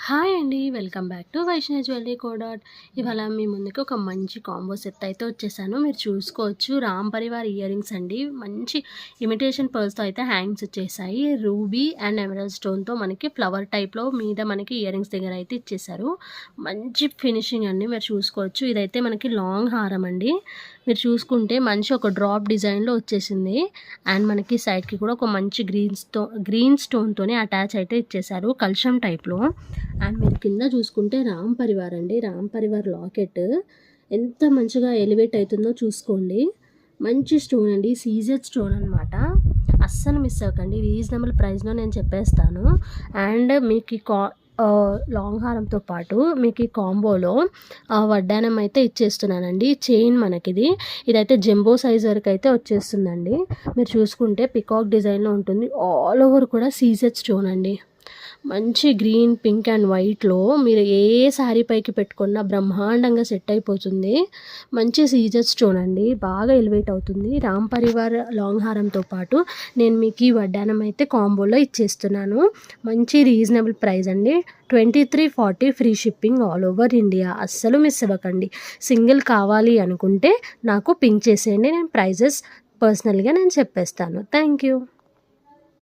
Hi అండి. Welcome back to Vaishnavi jewellery కోడాట్. ఇవాళ మీ ముందుకి ఒక మంచి కాంబో సెట్ అయితే వచ్చేసాను. మీరు చూసుకోవచ్చు, రామ్ పరివార్ ఇయర్ రింగ్స్ అండి. మంచి ఇమిటేషన్ పర్ల్స్తో అయితే హ్యాంగ్స్ వచ్చేసాయి. రూబీ అండ్ ఎమరాల్డ్ స్టోన్తో మనకి ఫ్లవర్ టైప్లో మీద మనకి ఇయర్ రింగ్స్ దగ్గర అయితే ఇచ్చేసారు. మంచి ఫినిషింగ్ అండి. మీరు చూసుకోవచ్చు, ఇదైతే మనకి లాంగ్ హారం అండి. మీరు చూసుకుంటే మంచి ఒక డ్రాప్ డిజైన్లో వచ్చేసింది. అండ్ మనకి సైడ్కి కూడా ఒక మంచి గ్రీన్ స్టోన్తోనే అటాచ్ అయితే ఇచ్చేసారు, కల్షం టైప్లో. అండ్ మీరు కింద చూసుకుంటే రామ్ పరివార్ అండి, రామ్ పరివార్ లాకెట్ ఎంత మంచిగా ఎలివేట్ అవుతుందో చూసుకోండి. మంచి స్టోన్ అండి, సీజెడ్ స్టోన్ అనమాట. అస్సలు మిస్ అవ్వకండి, రీజనబుల్ ప్రైస్లో నేను చెప్పేస్తాను. అండ్ మీకు లాంగ్ హారంతో పాటు మీకు ఈ కాంబోలో వడ్డానం అయితే ఇచ్చేస్తున్నానండి. చైన్ ఇదైతే జంబో సైజ్ వరకు అయితే వచ్చేస్తుందండి. మీరు చూసుకుంటే పికాక్ డిజైన్లో ఉంటుంది. ఆల్ ఓవర్ కూడా సీజెడ్ స్టోన్ అండి. మంచి గ్రీన్, పింక్ అండ్ వైట్లో మీరు ఏ శారీ పైకి పెట్టుకున్నా బ్రహ్మాండంగా సెట్ అయిపోతుంది. మంచి సీజెడ్ స్టోన్ అండి, బాగా ఎలివేట్ అవుతుంది. రామ్ పరివార్ లాంగ్ హారంతో పాటు నేను మీకు ఈ వడ్డానం అయితే కాంబోలో ఇచ్చేస్తున్నాను. మంచి రీజనబుల్ ప్రైస్ అండి. 2340 free shipping all over India. అస్సలు మిస్ అవ్వకండి. సింగిల్ కావాలి అనుకుంటే నాకు పింక్ చేసేయండి, నేను ప్రైజెస్ పర్సనల్గా నేను చెప్పేస్తాను. Thank you.